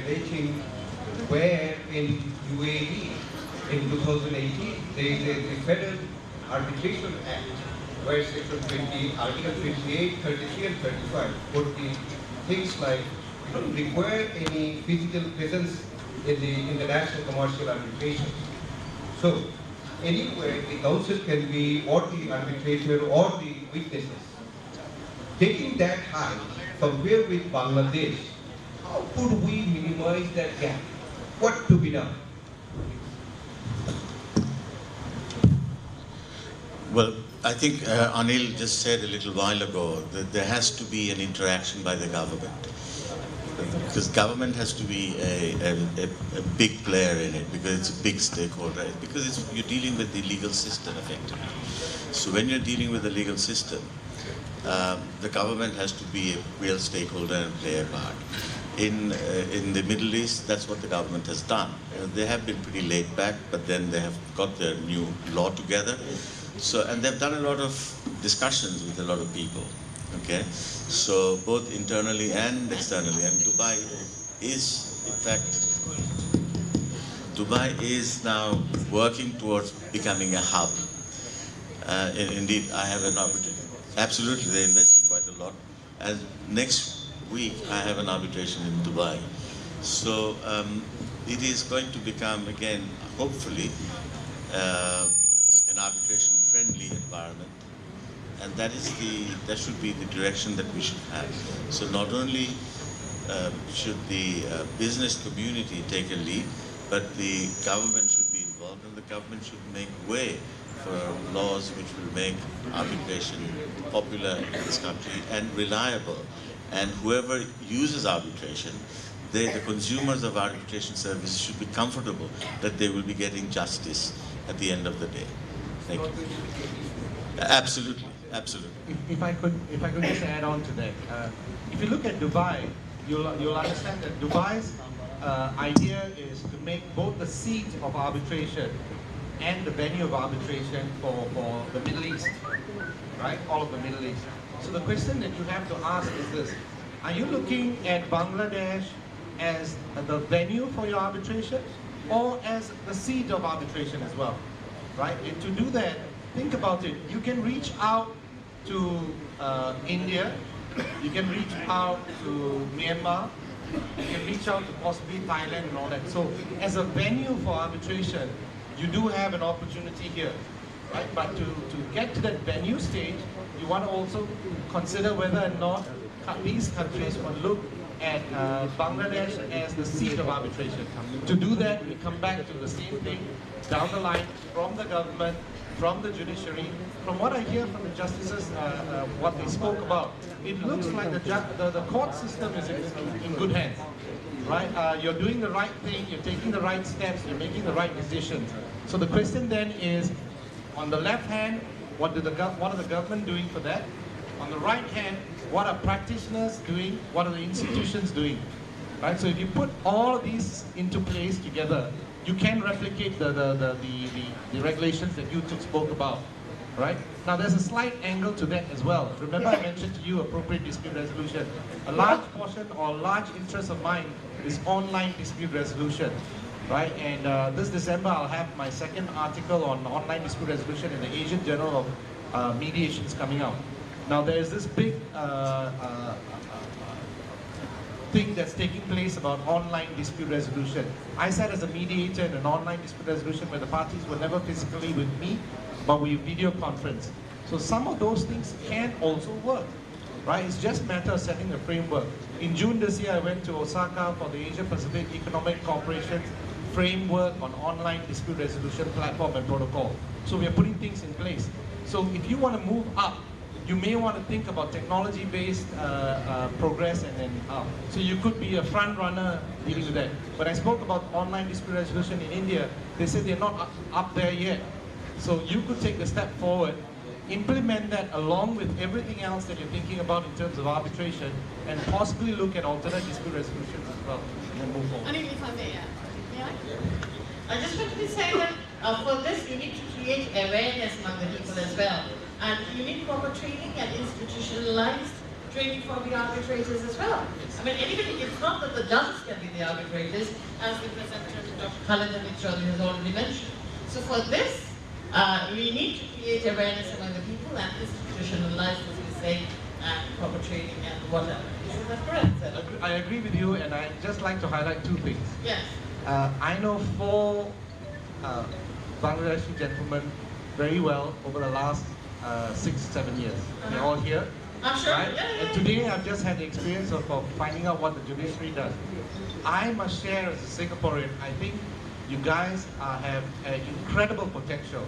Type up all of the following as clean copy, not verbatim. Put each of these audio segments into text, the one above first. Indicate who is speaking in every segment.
Speaker 1: alleging where in UAE in 2018 there is a Federal Arbitration Act where Section 20, Article 28, 33 and 35 put the things like don't require any physical presence in the international commercial arbitration. So anywhere the counsel can be or the arbitrator or the witnesses. Taking that high, compare with Bangladesh, how could we minimize that gap? What to be done?
Speaker 2: Well, I think Anil just said a little while ago that there has to be an interaction by the government. Because government has to be a big player in it, because it's a big stakeholder, because you're dealing with the legal system effectively. So when you're dealing with the legal system, the government has to be a real stakeholder and play a part. In the Middle East, that's what the government has done. They have been pretty laid back, but then they have got their new law together. So, and they've done a lot of discussions with a lot of people. Okay, so both internally and externally, and Dubai is, in fact, Dubai is now working towards becoming a hub. Indeed, I have an arbitration. Absolutely, they're investing quite a lot. And next week, I have an arbitration in Dubai. So it is going to become, again, hopefully, an arbitration-friendly environment. And that should be the direction that we should have. So not only should the business community take a lead, but the government should be involved, and the government should make way for laws which will make arbitration popular in this country and reliable. And whoever uses arbitration, the consumers of arbitration services should be comfortable that they will be getting justice at the end of the day. Thank you. Absolutely. Absolutely.
Speaker 3: If I could just add on to that, if you look at Dubai, you'll understand that Dubai's idea is to make both the seat of arbitration and the venue of arbitration for the Middle East, right? All of the Middle East. So the question that you have to ask is this: are you looking at Bangladesh as the venue for your arbitration, or as the seat of arbitration as well, right? And to do that, think about it. You can reach out to India, you can reach out to Myanmar, you can reach out to possibly Thailand and all that. So as a venue for arbitration, you do have an opportunity here, right? But to get to that venue stage, you want to also consider whether or not these countries will look at Bangladesh as the seat of arbitration. To do that, we come back to the same thing down the line from the government, from the judiciary. From what I hear from the justices, what they spoke about, it looks like the court system is in good hands, right? You're doing the right thing, you're taking the right steps, you're making the right decisions. So the question then is, on the left hand, what are the government doing for that? On the right hand, what are practitioners doing? What are the institutions doing? Right? So if you put all of these into place together, you can replicate the regulations that you spoke about, right? Now there's a slight angle to that as well. Remember I mentioned to you appropriate dispute resolution. A large portion or large interest of mine is online dispute resolution, right? And this December I'll have my second article on online dispute resolution in the Asian Journal of Mediations coming out. Now there's this big thing that's taking place about online dispute resolution. I sat as a mediator in an online dispute resolution where the parties were never physically with me, but we video conference. So some of those things can also work, right? It's just a matter of setting the framework. In June this year, I went to Osaka for the Asia Pacific Economic Corporation's framework on online dispute resolution platform and protocol. So we are putting things in place. So if you want to move up, you may want to think about technology-based progress and then up. So you could be a front runner dealing with that. When I spoke about online dispute resolution in India, they said they're not up there yet. So you could take a step forward, implement that along with everything else that you're thinking about in terms of arbitration, and possibly look at alternate dispute resolutions as well, and then move forward.
Speaker 4: If I may, I just wanted to say that for this, you need to create awareness among the people as well. And you need proper training and institutionalized training for the arbitrators as well. I mean, anybody, it's not that the judges can be the arbitrators, as the presenter, Dr. Khalid has already mentioned. So for this, we need to create awareness among the people and institutionalize, as we say, and proper training and whatever. Is that correct, sir?
Speaker 3: I agree with you, and I'd just like to highlight two things.
Speaker 4: Yes.
Speaker 3: I know 4 Bangladeshi gentlemen very well over the last 6-7 years. They're all here.
Speaker 4: I'm sure.
Speaker 3: Right?
Speaker 4: Yeah.
Speaker 3: And today I've just had the experience of finding out what the judiciary does. I must share as a Singaporean, I think you guys have an incredible potential.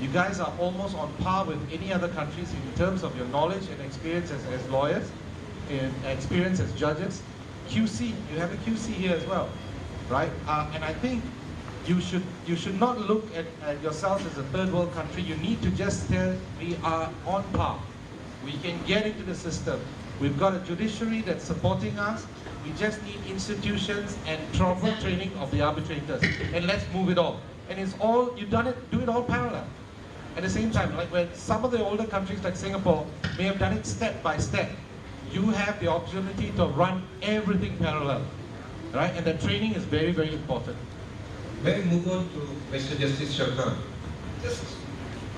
Speaker 3: You guys are almost on par with any other countries in terms of your knowledge and experience as lawyers, and experience as judges. QC, you have a QC here as well, right? And I think you should not look at yourselves as a third world country. You need to just say we are on par. We can get into the system. We've got a judiciary that's supporting us. We just need institutions and proper training of the arbitrators. And let's move it all. And it's all, do it all parallel. At the same time, like when some of the older countries like Singapore may have done it step by step, you have the opportunity to run everything parallel, right? And the training is very, very important.
Speaker 1: May I move on to Mr. Justice Sharma? Just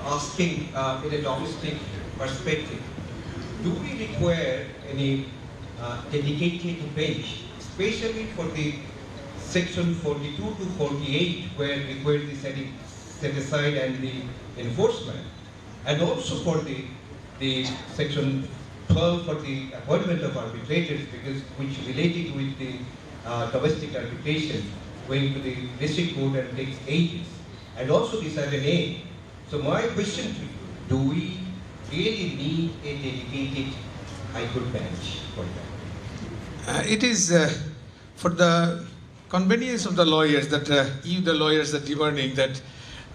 Speaker 1: asking in a domestic perspective, do we require any dedicated bench, especially for the section 42 to 48, where requires the set aside and the enforcement, and also for the section 12 for the appointment of arbitrators, because which relating with the domestic arbitration, going to the district court and takes ages, and also the 7A. So my question to you, do we really need a dedicated High Court bench for that?
Speaker 5: It is for the convenience of the lawyers that you, the lawyers, are demanding that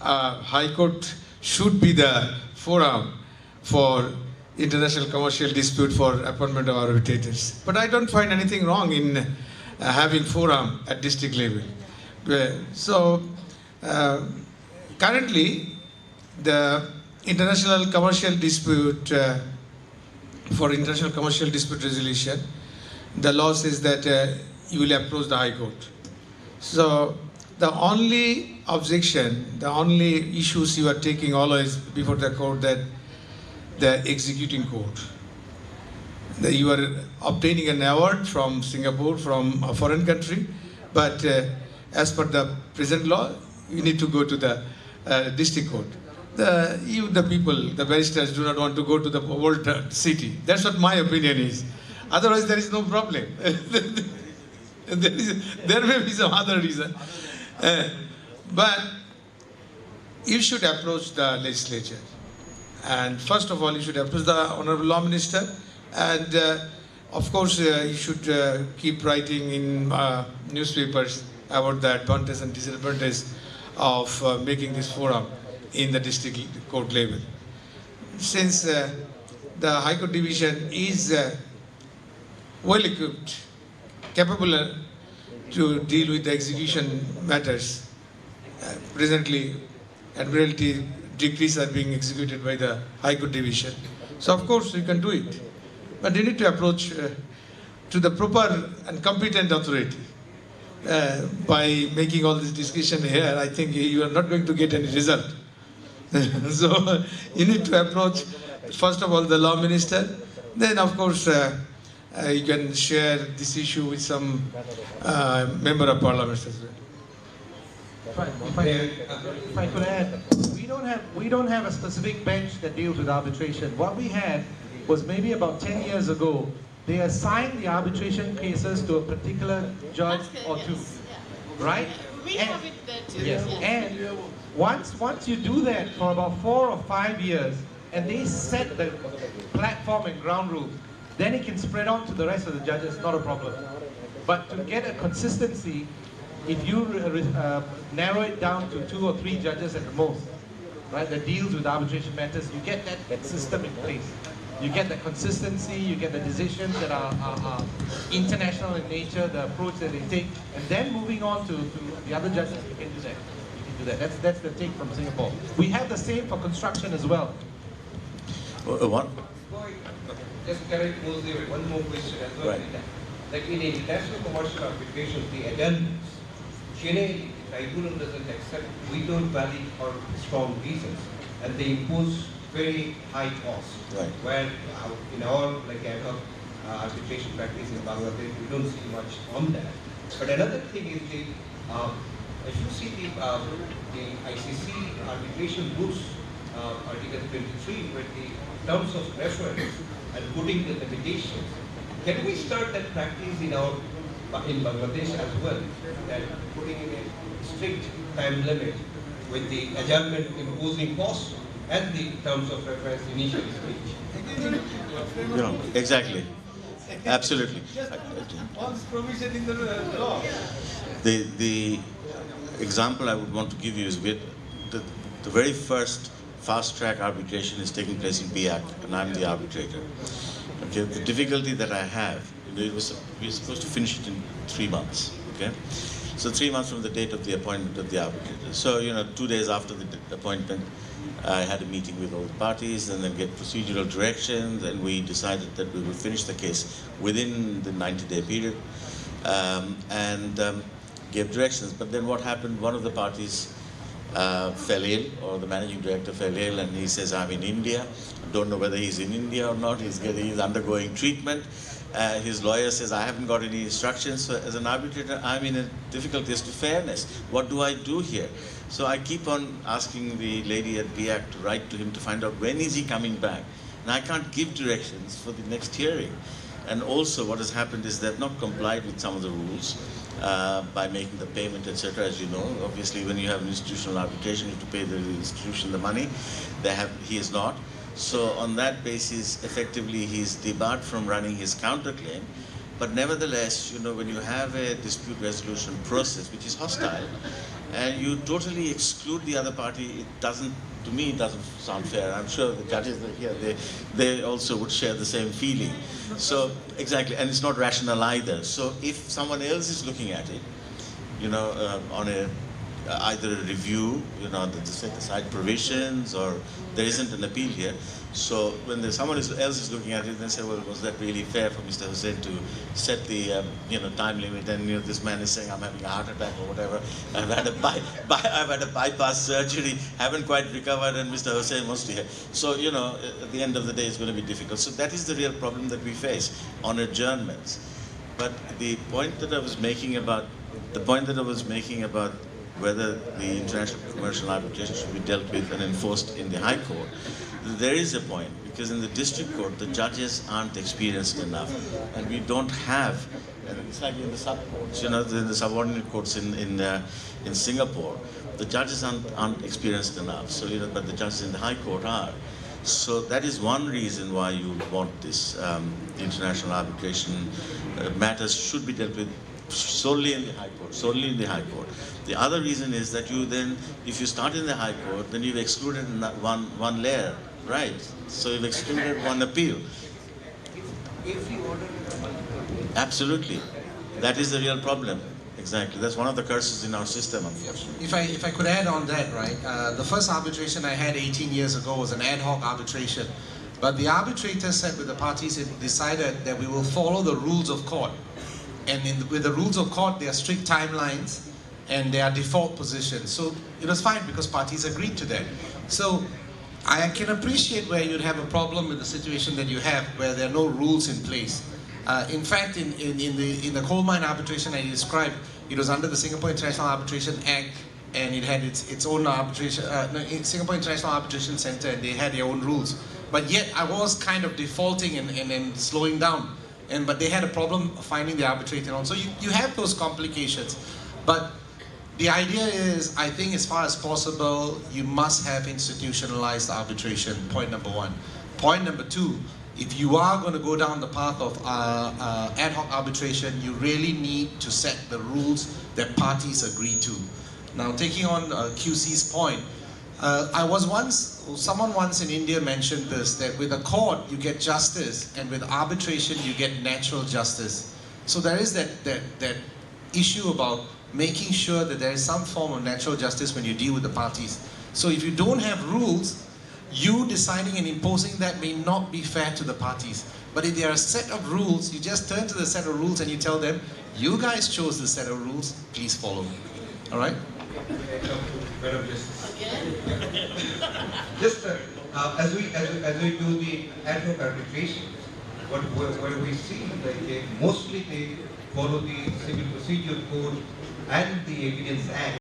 Speaker 5: High Court should be the forum for international commercial dispute for appointment of arbitrators. But I don't find anything wrong in having forum at district level. So currently, the international commercial dispute for international commercial dispute resolution, the law says that you will approach the High Court. So the only objection, the only issues you are taking always before the court, that the executing court. That you are obtaining an award from Singapore, from a foreign country, but as per the present law, you need to go to the district court. The people, the barristers do not want to go to the old city. That's what my opinion is. Otherwise, there is no problem. There may be some other reason. But you should approach the legislature. And first of all, you should approach the Honorable Law Minister. And of course, you should keep writing in newspapers about the advantage and disadvantage of making this forum in the district court level. Since the High Court Division is well equipped, capable to deal with the execution matters. Presently, Admiralty decrees are being executed by the High Court Division. So of course you can do it. But you need to approach to the proper and competent authority. By making all this discussion here, I think you are not going to get any result. So you need to approach, first of all, the Law Minister. Then of course, you can share this issue with some member of Parliament as well.
Speaker 3: If I could add, we don't have a specific bench that deals with arbitration. What we had was maybe about 10 years ago, they assigned the arbitration cases to a particular judge or two, right?
Speaker 4: We have it there too.
Speaker 3: Yes, and once you do that for about 4 or 5 years, and they set the platform and ground rules, then it can spread on to the rest of the judges, not a problem. But to get a consistency, if you narrow it down to 2 or 3 judges at the most, right, that deals with arbitration matters, you get that system in place. You get the consistency, you get the decisions that are international in nature, the approach that they take, and then moving on to the other judges, you can do that. You can do that. That's the take from Singapore. We have the same for construction as well.
Speaker 1: just correct mostly one more question as well.
Speaker 2: Right.
Speaker 1: Like in international commercial arbitration, the adjournments, generally the tribunal doesn't accept without valid or strong reasons, and they impose very high costs.
Speaker 2: Right.
Speaker 1: Where in our like ad hoc arbitration practice in Bangladesh, we don't see much on that. But another thing is the if you see the ICC arbitration rules, Article 23, where the terms of reference and putting the limitations. Can we start that practice in Bangladesh as well? That putting in a strict time limit with the adjournment imposing costs and the terms of reference initial speech.
Speaker 2: You know, exactly. Absolutely.
Speaker 5: All this provision in the law.
Speaker 2: The example I would want to give you is the very first fast-track arbitration is taking place in BIAC, and I'm the arbitrator. Okay, the difficulty that I have, we were supposed to finish it in 3 months. Okay, so 3 months from the date of the appointment of the arbitrator. So 2 days after the appointment, I had a meeting with all the parties and then get procedural directions, and we decided that we will finish the case within the 90-day period and gave directions. But then what happened? One of the parties fell ill, or the managing director fell ill, and he says, I'm in India. I don't know whether he's in India or not. He's undergoing treatment. His lawyer says, I haven't got any instructions. So as an arbitrator, I'm in a difficulty as to fairness. What do I do here? So I keep on asking the lady at BIAC to write to him to find out when is he coming back. And I can't give directions for the next hearing. And also what has happened is they've not complied with some of the rules by making the payment, etc. As you know, obviously when you have an institutional arbitration, you have to pay the institution the money. He is not. So on that basis, effectively, he's debarred from running his counterclaim. But nevertheless, when you have a dispute resolution process which is hostile, and you totally exclude the other party, to me, it doesn't sound fair. I'm sure the judges that are here, they also would share the same feeling. So, exactly, and it's not rational either. So if someone else is looking at it, on either a review, that they set aside provisions, or there isn't an appeal here. So when someone else is looking at it, they say, well, was that really fair for Mr. Hussain to set the time limit? And this man is saying, I'm having a heart attack or whatever. I've had a bypass surgery, haven't quite recovered, and Mr. Hussain wants to hear. So at the end of the day, it's going to be difficult. So that is the real problem that we face on adjournments. But the point that I was making about whether the international commercial arbitration should be dealt with and enforced in the High Court, there is a point, because in the district court, the judges aren't experienced enough, and we don't have, it's like in the sub-courts, in the subordinate courts in Singapore, the judges aren't experienced enough, so, but the judges in the High Court are. So that is one reason why you want this international arbitration matters should be dealt with solely in the High Court, The other reason is that if you start in the High Court, then you've excluded one layer, right? So you've excluded one appeal. Absolutely. That is the real problem. Exactly. That's one of the curses in our system, unfortunately.
Speaker 3: If I could add on that, right? The first arbitration I had 18 years ago was an ad hoc arbitration. But the arbitrator said with the parties, it decided that we will follow the rules of court. And with the rules of court, there are strict timelines and there are default positions. So it was fine because parties agreed to that. So I can appreciate where you'd have a problem with the situation that you have, where there are no rules in place. In fact, in the coal mine arbitration I described, it was under the Singapore International Arbitration Act, and it had its own arbitration, Singapore International Arbitration Center, and they had their own rules. But yet I was kind of defaulting and slowing down. But they had a problem finding the arbitrator on. So you have those complications. But the idea is, I think as far as possible, you must have institutionalized arbitration, point number one. Point number two, if you are going to go down the path of ad hoc arbitration, you really need to set the rules that parties agree to. Now, taking on QC's point, someone once in India mentioned this, that with a court you get justice, and with arbitration you get natural justice. So there is that issue about making sure that there is some form of natural justice when you deal with the parties. So if you don't have rules, you deciding and imposing that may not be fair to the parties.
Speaker 6: But if there are a set of rules, you just turn to the set of rules and you tell them, you guys chose the set of rules, please follow. All right?
Speaker 1: Madam Justice.
Speaker 4: Again?
Speaker 1: Just as we do the ad hoc arbitration, where we see that mostly they follow the Civil Procedure Code and the Evidence Act.